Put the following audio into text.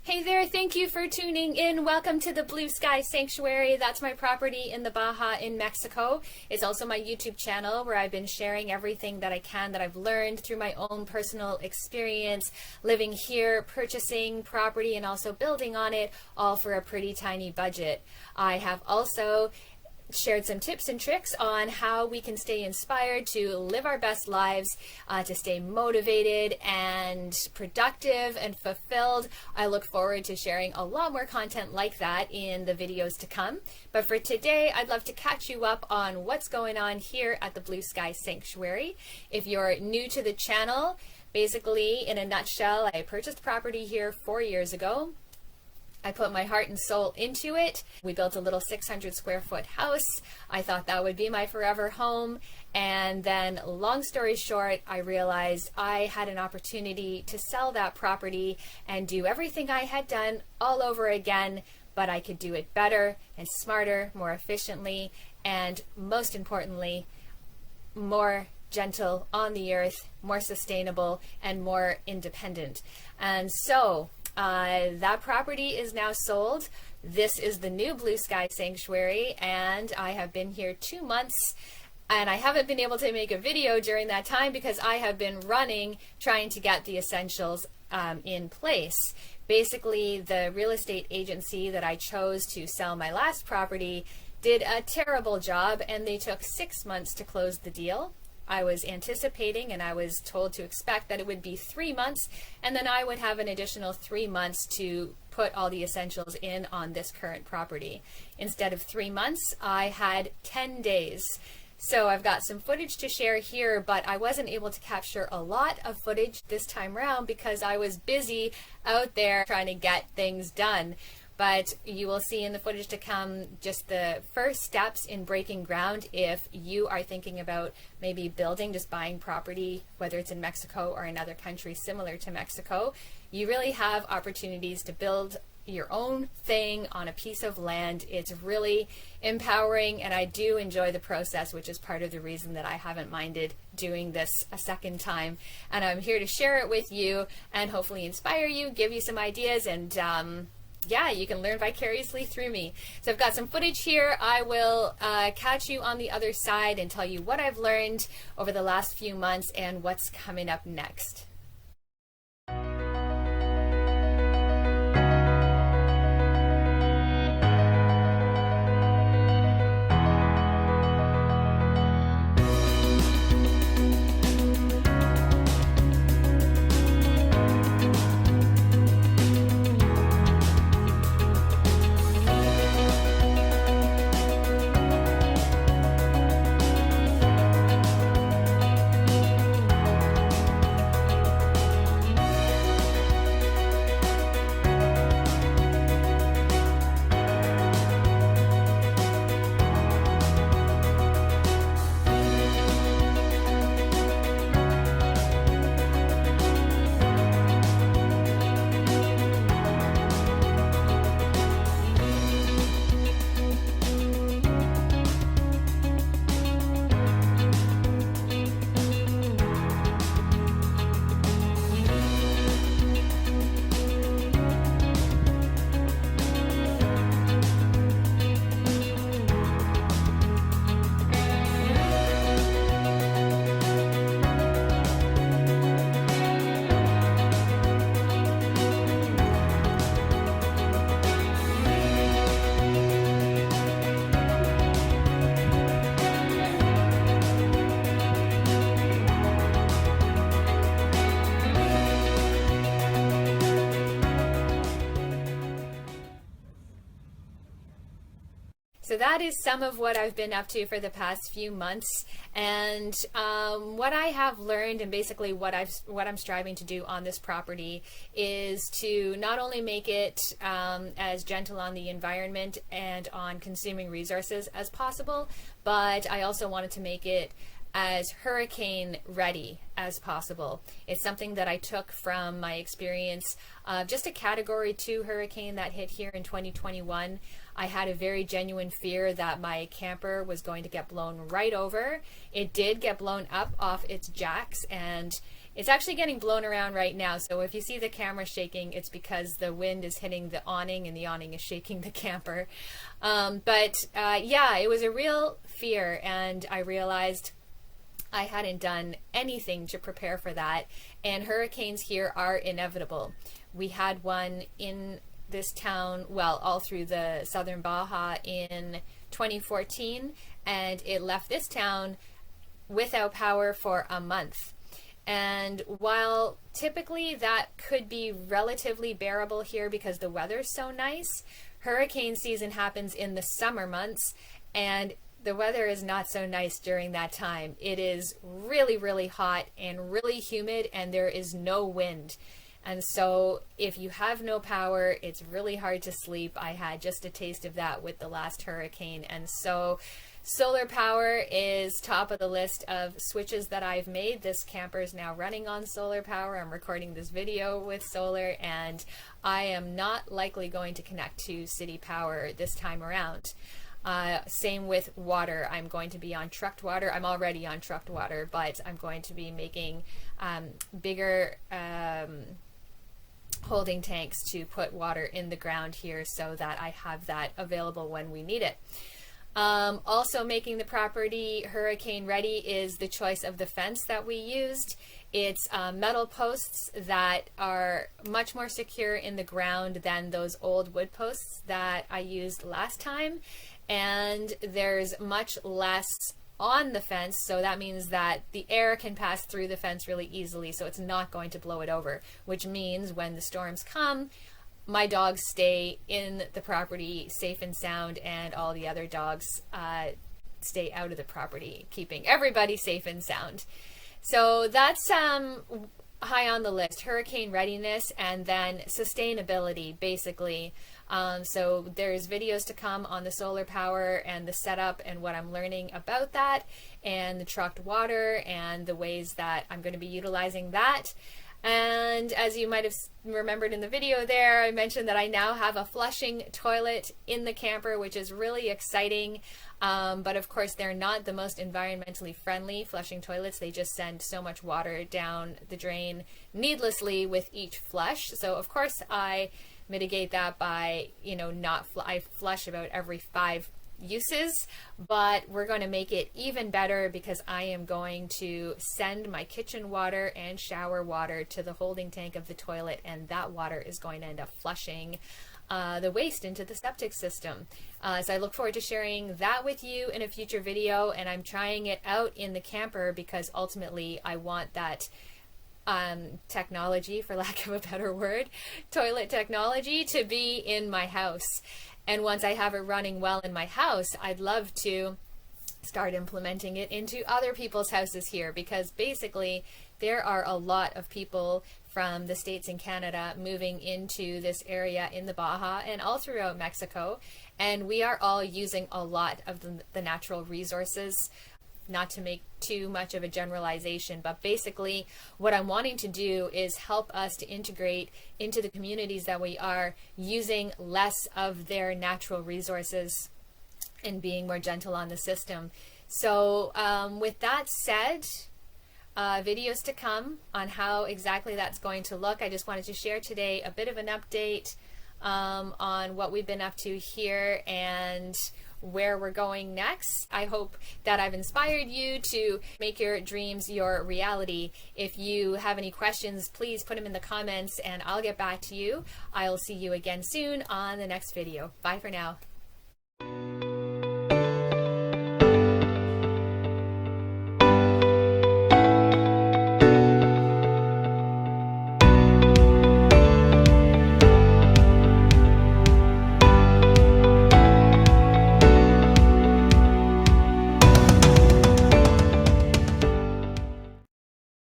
Hey there, thank you for tuning in. Welcome to the Blue Sky Sanctuary. That's my property in the Baja in Mexico. It's also my YouTube channel where I've been sharing everything that I can that I've learned through my own personal experience living here, purchasing property, and also building on it, all for a pretty tiny budget. I have also shared some tips and tricks on how we can stay inspired to live our best lives, to stay motivated and productive and fulfilled. I look forward to sharing a lot more content like that in the videos to come. But for today, I'd love to catch you up on what's going on here at the Blue Sky Sanctuary. If you're new to the channel, basically, in a nutshell, I purchased property here 4 years ago. I put my heart and soul into it. We built a little 600 square foot house. I thought that would be my forever home. And then, long story short, I realized I had an opportunity to sell that property and do everything I had done all over again, but I could do it better and smarter, more efficiently, and most importantly, more gentle on the earth, more sustainable, and more independent. And so, that property is now sold. This is the new Blue Sky Sanctuary, and I have been here 2 months, and I haven't been able to make a video during that time because I have been running trying to get the essentials in place. Basically, the real estate agency that I chose to sell my last property did a terrible job, and they took 6 months to close the deal. I was anticipating and I was told to expect that it would be 3 months, and then I would have an additional 3 months to put all the essentials in on this current property. Instead of 3 months, I had 10 days. So I've got some footage to share here, but I wasn't able to capture a lot of footage this time around because I was busy out there trying to get things done. But you will see in the footage to come just the first steps in breaking ground if you are thinking about maybe building, just buying property, whether it's in Mexico or another country similar to Mexico. You really have opportunities to build your own thing on a piece of land. It's really empowering, and I do enjoy the process, which is part of the reason that I haven't minded doing this a second time. And I'm here to share it with you and hopefully inspire you, give you some ideas, and yeah, you can learn vicariously through me. So I've got some footage here. I will catch you on the other side and tell you what I've learned over the last few months and what's coming up next. So that is some of what I've been up to for the past few months, and what I have learned, and basically what I'm striving to do on this property is to not only make it as gentle on the environment and on consuming resources as possible, but I also wanted to make it as hurricane ready as possible. It's something that I took from my experience of just a Category 2 hurricane that hit here in 2021. I had a very genuine fear that my camper was going to get blown right over. It did get blown up off its jacks, and It's actually getting blown around right now, so if you see the camera shaking, it's because the wind is hitting the awning and the awning is shaking the camper. Yeah, it was a real fear, and I realized I hadn't done anything to prepare for that, and hurricanes here are inevitable. We had one in this town, well, all through the southern Baja in 2014, and it left this town without power for a month. And while typically that could be relatively bearable here because the weather's so nice, hurricane season happens in the summer months, and the weather is not so nice during that time. It is really, really hot and really humid, and there is no wind. And so if you have no power, it's really hard to sleep. I had just a taste of that with the last hurricane. And so solar power is top of the list of switches that I've made. This camper is now running on solar power. I'm recording this video with solar, and I am not likely going to connect to city power this time around. Same with water. I'm going to be on trucked water. I'm already on trucked water, but I'm going to be making bigger holding tanks to put water in the ground here so that I have that available when we need it. Also making the property hurricane ready is the choice of the fence that we used. It's metal posts that are much more secure in the ground than those old wood posts that I used last time. And there's much less on the fence, so that means that the air can pass through the fence really easily, so it's not going to blow it over, which means when the storms come, my dogs stay in the property safe and sound, and all the other dogs stay out of the property, keeping everybody safe and sound. So that's high on the list: hurricane readiness, and then sustainability, basically. So there's videos to come on the solar power and the setup and what I'm learning about that, and the trucked water and the ways that I'm going to be utilizing that. And as you might have remembered in the video there, I mentioned that I now have a flushing toilet in the camper, which is really exciting. But of course, they're not the most environmentally friendly flushing toilets. They just send so much water down the drain needlessly with each flush. So of course, I mitigate that by, I flush about every 5 uses, but we're going to make it even better because I am going to send my kitchen water and shower water to the holding tank of the toilet, and that water is going to end up flushing the waste into the septic system. So I look forward to sharing that with you in a future video, and I'm trying it out in the camper because ultimately I want that technology, for lack of a better word, toilet technology, to be in my house. And once I have it running well in my house, I'd love to start implementing it into other people's houses here, because basically there are a lot of people from the States and Canada moving into this area in the Baja and all throughout Mexico, and we are all using a lot of the natural resources. Not to make too much of a generalization, but basically what I'm wanting to do is help us to integrate into the communities that we are, using less of their natural resources and being more gentle on the system. So with that said, videos to come on how exactly that's going to look. I just wanted to share today a bit of an update on what we've been up to here and where we're going next. I hope that I've inspired you to make your dreams your reality. If you have any questions, please put them in the comments and I'll get back to you. I'll see you again soon on the next video. Bye for now.